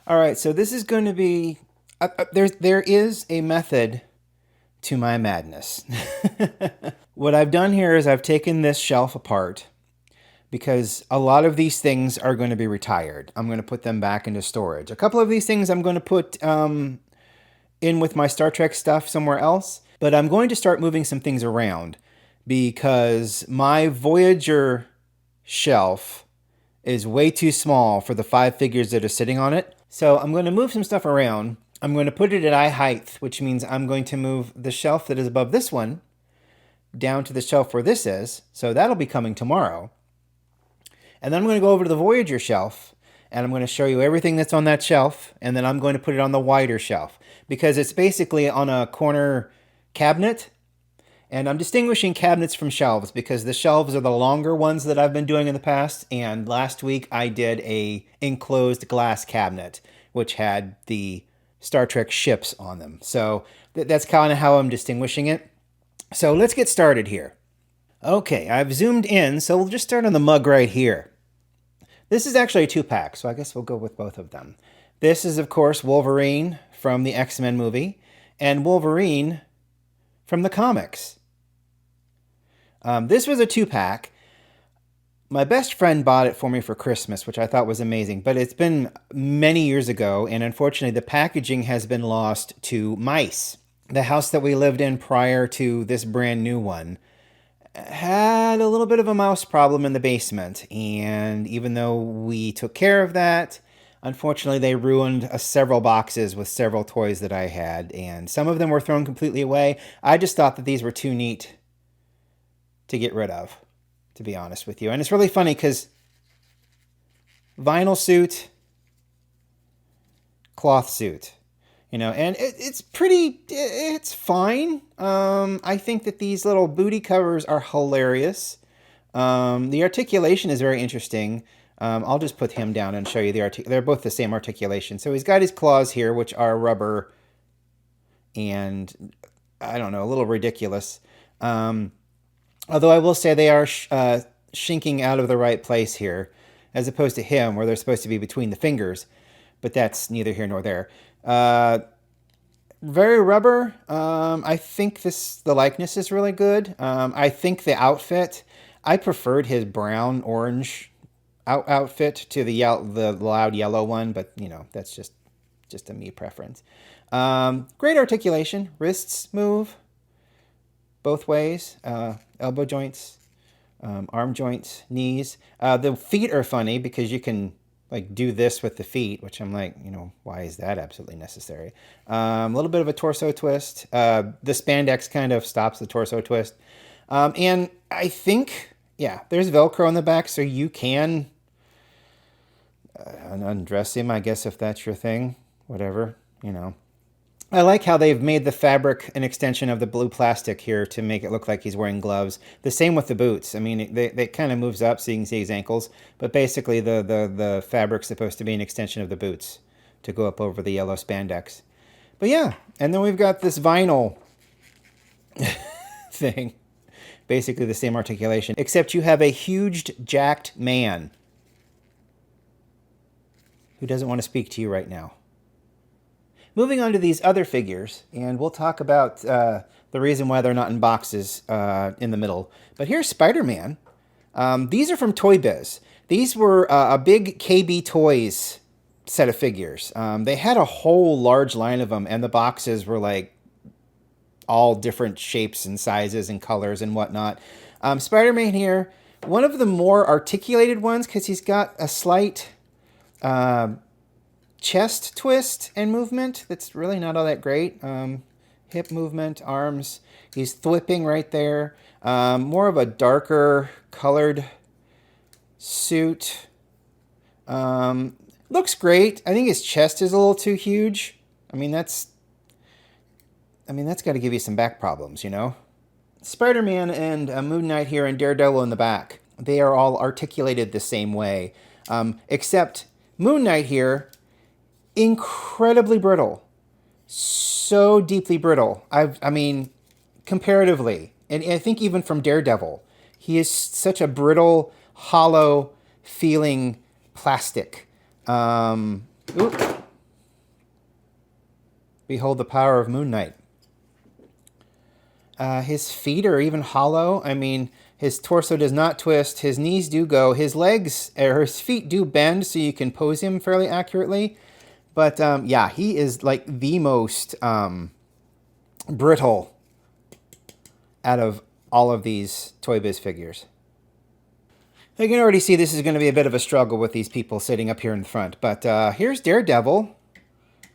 All right, so this is going to be there is a method to my madness. What I've done here is I've taken this shelf apart because a lot of these things are going to be retired. I'm going to put them back into storage. A couple of these things I'm going to put in with my Star Trek stuff somewhere else, but I'm going to start moving some things around because my Voyager shelf is way too small for the 5 figures that are sitting on it. So I'm going to move some stuff around. I'm going to put it at eye height, which means I'm going to move the shelf that is above this one down to the shelf where this is. So that'll be coming tomorrow. And then I'm going to go over to the Voyager shelf and I'm going to show you everything that's on that shelf. And then I'm going to put it on the wider shelf because it's basically on a corner cabinet. And I'm distinguishing cabinets from shelves because the shelves are the longer ones that I've been doing in the past. And last week I did a enclosed glass cabinet, which had the Star Trek ships on them. So that's kind of how I'm distinguishing it. So let's get started here. Okay, I've zoomed in, so we'll just start on the mug right here. This is actually a 2-pack, so I guess we'll go with both of them. This is, of course, Wolverine from the X-Men movie, and Wolverine from the comics. This was a 2-pack. My best friend bought it for me for Christmas, which I thought was amazing, but it's been many years ago, and unfortunately the packaging has been lost to mice. The house that we lived in prior to this brand new one had a little bit of a mouse problem in the basement, and even though we took care of that, unfortunately they ruined several boxes with several toys that I had, and some of them were thrown completely away. I just thought that these were too neat to get rid of, to be honest with you. And it's really funny because vinyl suit, cloth suit, you know, and it's fine. I think that these little booty covers are hilarious. The articulation is very interesting. I'll just put him down and show you they're both the same articulation. So he's got his claws here, which are rubber and I don't know, a little ridiculous. Although I will say they are shinking out of the right place here, as opposed to him, where they're supposed to be between the fingers. But that's neither here nor there. Very rubber. I think the likeness is really good. I think the outfit, I preferred his brown-orange outfit to the loud yellow one, but, you know, that's just a me preference. Great articulation. Wrists move both ways. Elbow joints, arm joints, knees. The feet are funny because you can like do this with the feet, which I'm like, you know, why is that absolutely necessary? A little bit of a torso twist. The spandex kind of stops the torso twist. And I think, yeah, there's Velcro in the back, so you can undress him, I guess, if that's your thing. Whatever, you know. I like how they've made the fabric an extension of the blue plastic here to make it look like he's wearing gloves. The same with the boots. I mean, they kind of moves up so you can see his ankles, but basically the fabric's supposed to be an extension of the boots to go up over the yellow spandex. But yeah, and then we've got this vinyl thing. Basically the same articulation, except you have a huge, jacked man who doesn't want to speak to you right now. Moving on to these other figures, and we'll talk about the reason why they're not in boxes in the middle. But here's Spider-Man. These are from Toy Biz. These were a big KB Toys set of figures. They had a whole large line of them, and the boxes were like all different shapes and sizes and colors and whatnot. Spider-Man here, one of the more articulated ones because he's got a slight chest twist and movement that's really not all that great. Hip movement, arms. He's thwipping right there. More of a darker colored suit. Looks great. I think his chest is a little too huge. I mean, that's got to give you some back problems, you know? Spider-Man and Moon Knight here and Daredevil in the back, they are all articulated the same way. Except Moon Knight here, incredibly brittle. So deeply brittle. I mean, comparatively. And I think even from Daredevil, he is such a brittle, hollow feeling plastic. Behold the power of Moon Knight. His feet are even hollow. I mean, his torso does not twist. His knees do go. His legs, or his feet do bend so you can pose him fairly accurately. But yeah, he is like the most brittle out of all of these Toy Biz figures. I can already see this is going to be a bit of a struggle with these people sitting up here in the front. But here's Daredevil.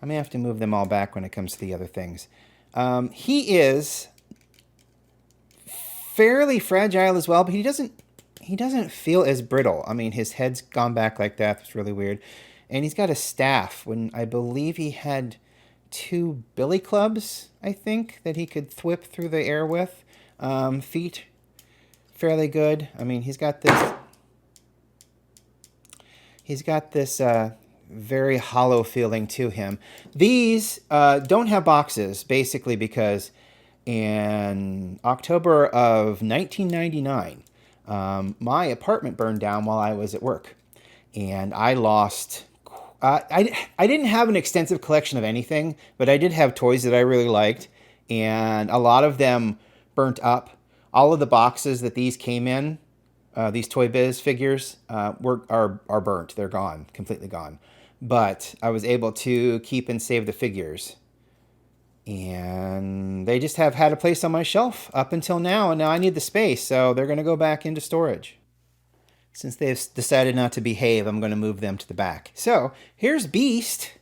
I may have to move them all back when it comes to the other things. He is fairly fragile as well, but he doesn't feel as brittle. I mean, his head's gone back like that. That's really weird. And he's got a staff when I believe he had 2 billy clubs, I think, that he could thwip through the air with. Feet, fairly good. I mean, he's got this very hollow feeling to him. These don't have boxes, basically because in October of 1999, my apartment burned down while I was at work. And I lost... I didn't have an extensive collection of anything, but I did have toys that I really liked. And a lot of them burnt up. All of the boxes that these came in, these Toy Biz figures, are burnt. They're gone, completely gone. But I was able to keep and save the figures. And they just have had a place on my shelf up until now, and now I need the space, so they're going to go back into storage. Since they've decided not to behave, I'm going to move them to the back. So, here's Beast.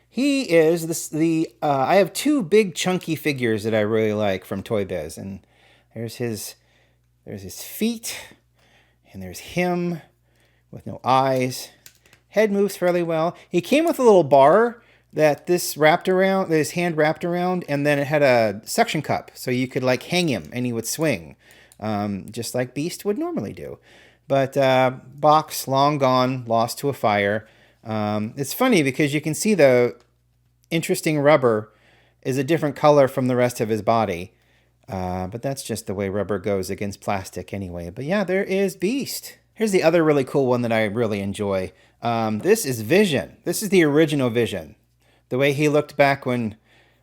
He is I have 2 big chunky figures that I really like from Toy Biz, and there's his feet, and there's him with no eyes. Head moves fairly well. He came with a little bar that his hand wrapped around, and then it had a suction cup, so you could like hang him and he would swing, just like Beast would normally do. But box, long gone, lost to a fire. It's funny because you can see the interesting rubber is a different color from the rest of his body. But that's just the way rubber goes against plastic anyway. But yeah, there is Beast. Here's the other really cool one that I really enjoy. This is Vision. This is the original Vision. The way he looked back when,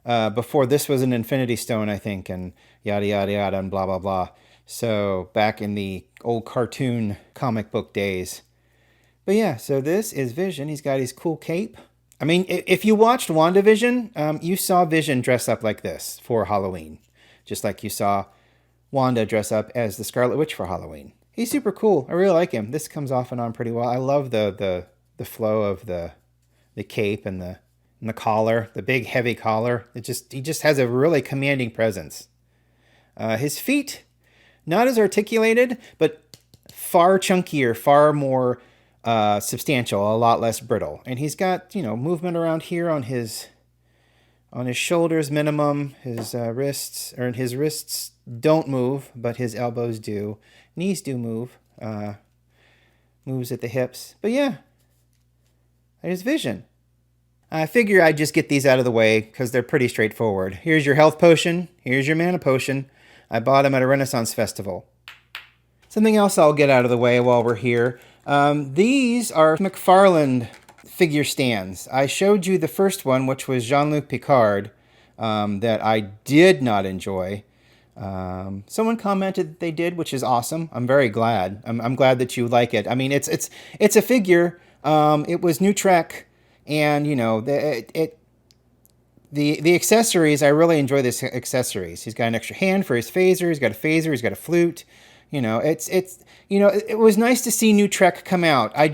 before this was an Infinity Stone, I think, and yada, yada, yada, and blah, blah, blah. So back in the old cartoon comic book days. But yeah, so this is Vision. He's got his cool cape. I mean, if you watched WandaVision, you saw Vision dress up like this for Halloween. Just like you saw Wanda dress up as the Scarlet Witch for Halloween. He's super cool. I really like him. This comes off and on pretty well. I love the flow of the cape and the collar, the big heavy collar. He just has a really commanding presence. His feet, not as articulated, but far chunkier, far more substantial, a lot less brittle. And he's got, movement around here on his On his shoulders, minimum. His wrists don't move, but his elbows do. Knees do move. Moves at the hips. But yeah, there's vision. I figure I'd just get these out of the way because they're pretty straightforward. Here's your health potion. Here's your mana potion. I bought them at a Renaissance festival. Something else I'll get out of the way while we're here. These are McFarlane figure stands. I showed you the first one, which was Jean-Luc Picard, that I did not enjoy. Someone commented that they did, which is awesome. I'm very glad. I'm glad that you like it. I mean, it's a figure. It was New Trek, and you know the accessories. I really enjoy this accessories. He's got an extra hand for his phaser. He's got a phaser. He's got a flute. You know, it was nice to see New Trek come out. I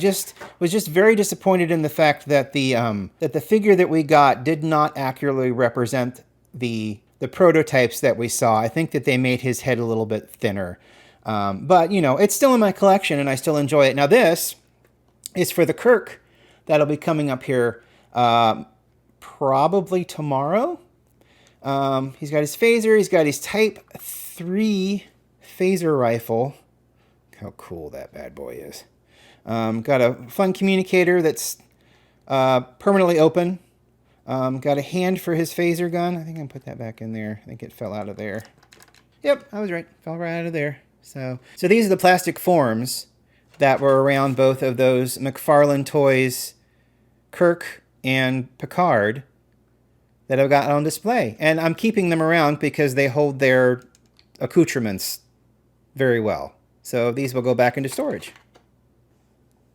was just very disappointed in the fact that the figure that we got did not accurately represent the prototypes that we saw. I think that they made his head a little bit thinner. But, you know, it's still in my collection and I still enjoy it. Now this is for the Kirk that'll be coming up here probably tomorrow. He's got his phaser. He's got his Type 3 phaser rifle. Look how cool that bad boy is. Got a fun communicator that's permanently open. Got a hand for his phaser gun. I think I can put that back in there. I think it fell out of there. Yep, I was right. Fell right out of there. So these are the plastic forms that were around both of those McFarlane toys, Kirk and Picard, that I've got on display. And I'm keeping them around because they hold their accoutrements very well. So these will go back into storage.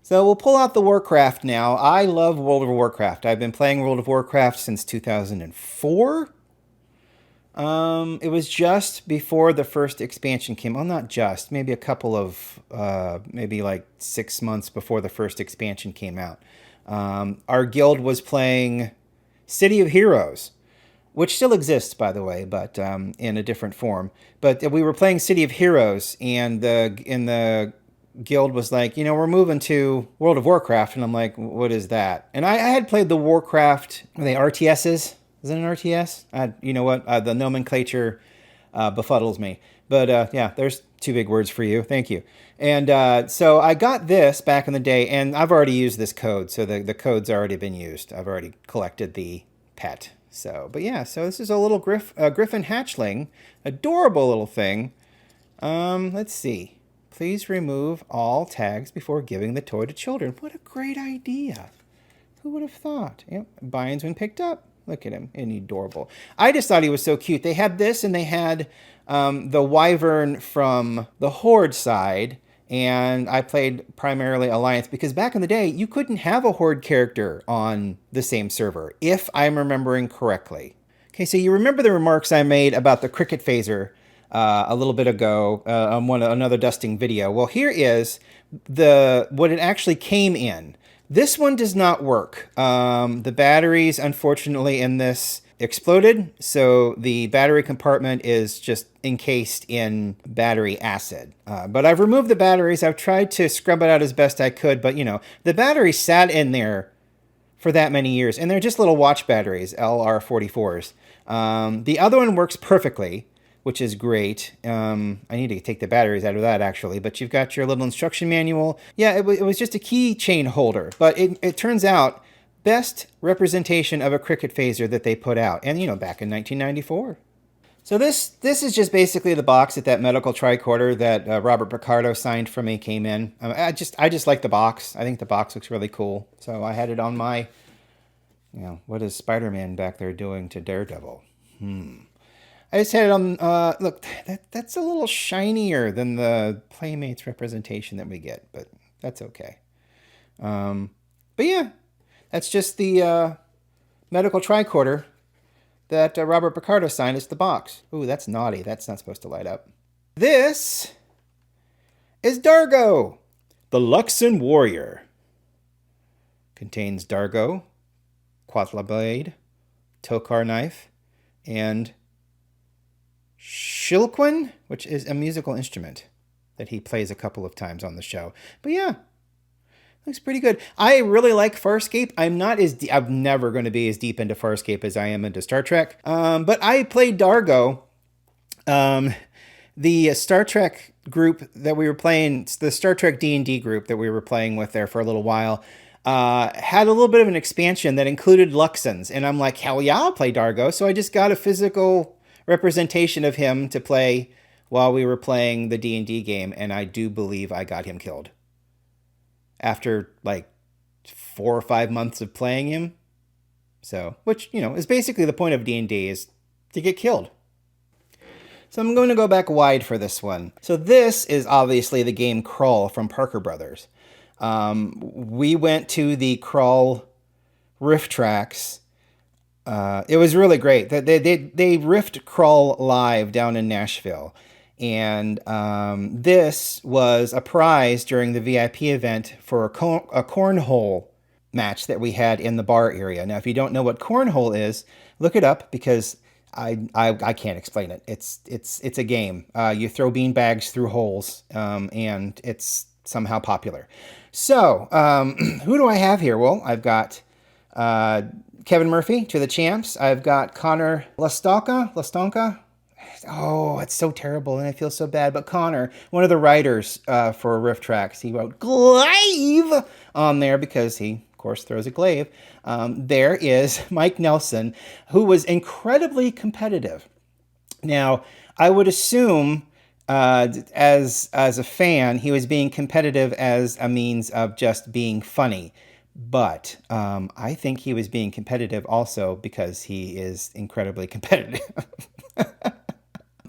So we'll pull out the Warcraft now. I love World of Warcraft. I've been playing World of Warcraft since 2004. It was just before the first expansion came. Well, not just. Maybe a couple of, maybe like 6 months before the first expansion came out. Our guild was playing City of Heroes, which still exists, by the way, but in a different form. But we were playing City of Heroes, and the guild was like, you know, we're moving to World of Warcraft, and I'm like, what is that? And I had played the Warcraft, were they RTSs? Is it an RTS? You know what? The nomenclature befuddles me. But yeah, there's two big words for you. Thank you. And so I got this back in the day, and I've already used this code, so the code's already been used. I've already collected the pet. So, but yeah, so this is a little Griffin hatchling. Adorable little thing. Let's see. Please remove all tags before giving the toy to children. What a great idea. Who would have thought? Yep, binds when picked up. Look at him, and he's adorable. I just thought he was so cute. They had this, and they had the Wyvern from the Horde side, and I played primarily Alliance, because back in the day, you couldn't have a Horde character on the same server, if I'm remembering correctly. Okay, so you remember the remarks I made about the Cricket Phaser a little bit ago on another dusting video. Well, here is what it actually came in. This one does not work. The batteries, unfortunately, in this exploded, so the battery compartment is just encased in battery acid. But I've removed the batteries. I've tried to scrub it out as best I could, but you know, the battery sat in there for that many years, and they're just little watch batteries, LR44s. The other one works perfectly, which is great. I need to take the batteries out of that, actually. But you've got your little instruction manual. Yeah, it was just a keychain holder. But it turns out, best representation of a Cricket Phaser that they put out. And, you know, back in 1994. So this is just basically the box that medical tricorder that Robert Picardo signed for me came in. I just like the box. I think the box looks really cool. So I had it on my, you know, what is Spider-Man back there doing to Daredevil? I just had it on, look, that's a little shinier than the Playmates representation that we get, but that's okay. But yeah, that's just the medical tricorder that Robert Picardo signed. It's the box. Ooh, that's naughty. That's not supposed to light up. This is Dargo, the Luxon Warrior. Contains Dargo, Quathla Blade, Tokar Knife, and Shilquin, which is a musical instrument that he plays a couple of times on the show. But yeah, Looks pretty good. I really like Farscape. I'm never going to be as deep into Farscape as I am into Star Trek. But I played Dargo. The Star Trek group that we were playing, the Star Trek D&D group that we were playing with there for a little while, had a little bit of an expansion that included Luxons. And I'm like, hell yeah, I'll play Dargo. So I just got a physical representation of him to play while we were playing the D&D game. And I do believe I got him killed. After like 4 or 5 months of playing him. So, which, is basically the point of D&D, is to get killed. So I'm going to go back wide for this one. So this is obviously the game Crawl from Parker Brothers. We went to the Crawl RiffTrax. It was really great. They riffed Crawl live down in Nashville. And this was a prize during the VIP event for a cornhole match that we had in the bar area. Now, if you don't know what cornhole is, look it up, because I can't explain it. It's a game. You throw bean bags through holes, and it's somehow popular. So, who do I have here? Well, I've got Kevin Murphy, to the champs. I've got Connor Lastonka. Oh, it's so terrible, and I feel so bad. But Connor, one of the writers for RiffTrax, he wrote glaive on there because he, of course, throws a glaive. There is Mike Nelson, who was incredibly competitive. Now, I would assume, as a fan, he was being competitive as a means of just being funny. But I think he was being competitive also because he is incredibly competitive.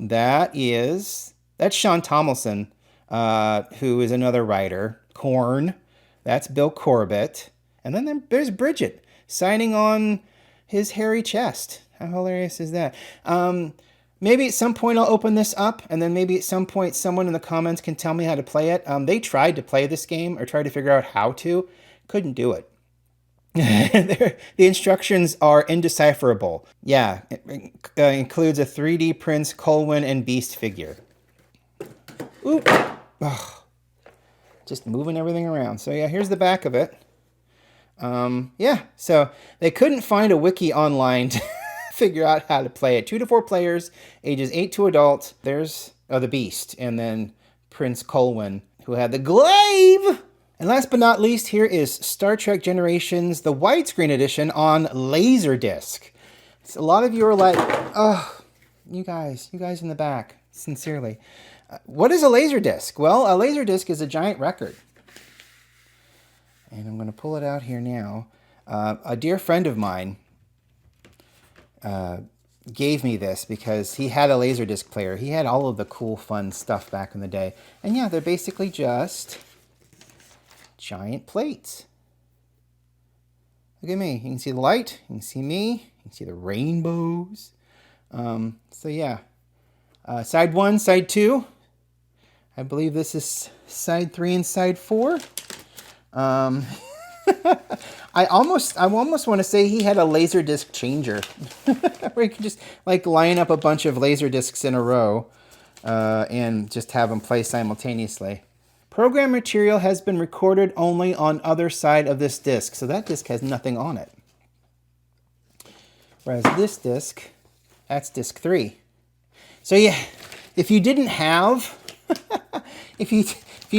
That's Sean Tomlinson, who is another writer. Korn, that's Bill Corbett. And then there's Bridget signing on his hairy chest. How hilarious is that? Maybe at some point I'll open this up, and then maybe at some point someone in the comments can tell me how to play it. They tried to play this game or tried to figure out how to. Couldn't do it. The instructions are indecipherable. Yeah, it includes a 3D Prince, Colwyn, and Beast figure. Oop. Oh, just moving everything around. So yeah, here's the back of it. Yeah, so they couldn't find a wiki online to figure out how to play it. 2 to 4 players, ages 8 to adult. There's the Beast, and then Prince Colwyn, who had the glaive. And last but not least, here is Star Trek Generations, the widescreen edition on Laserdisc. So a lot of you are like, oh, you guys in the back, sincerely. What is a Laserdisc? Well, a Laserdisc is a giant record. And I'm going to pull it out here now. A dear friend of mine gave me this because he had a Laserdisc player. He had all of the cool, fun stuff back in the day. And yeah, they're basically just giant plates. Look at me. You can see the light. You can see me. You can see the rainbows. So yeah. Side 1, side 2. I believe this is side 3 and side 4. I almost want to say he had a Laserdisc changer. Where you can just like line up a bunch of Laserdiscs in a row and just have them play simultaneously. Program material has been recorded only on other side of this disc. So that disc has nothing on it. Whereas this disc, that's disc 3. So yeah, if you didn't have if you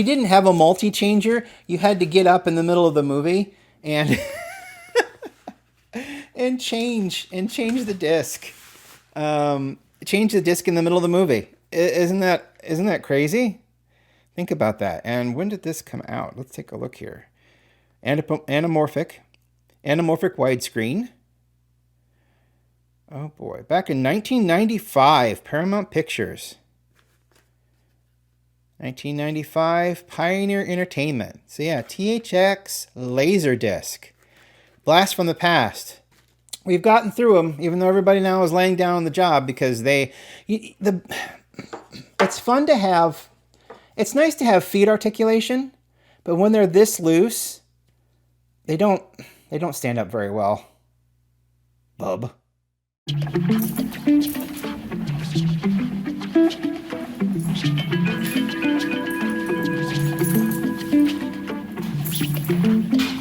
didn't have a multi-changer, you had to get up in the middle of the movie and and change the disc. Change the disc in the middle of the movie. Isn't that crazy? Think about that. And when did this come out? Let's take a look here. Anamorphic widescreen. Oh boy, back in 1995, Paramount Pictures. 1995, Pioneer Entertainment. So yeah, THX Laserdisc. Blast from the past. We've gotten through them, even though everybody now is laying down on the job because it's fun to have. It's nice to have feet articulation, but when they're this loose, they don't stand up very well. Bub. You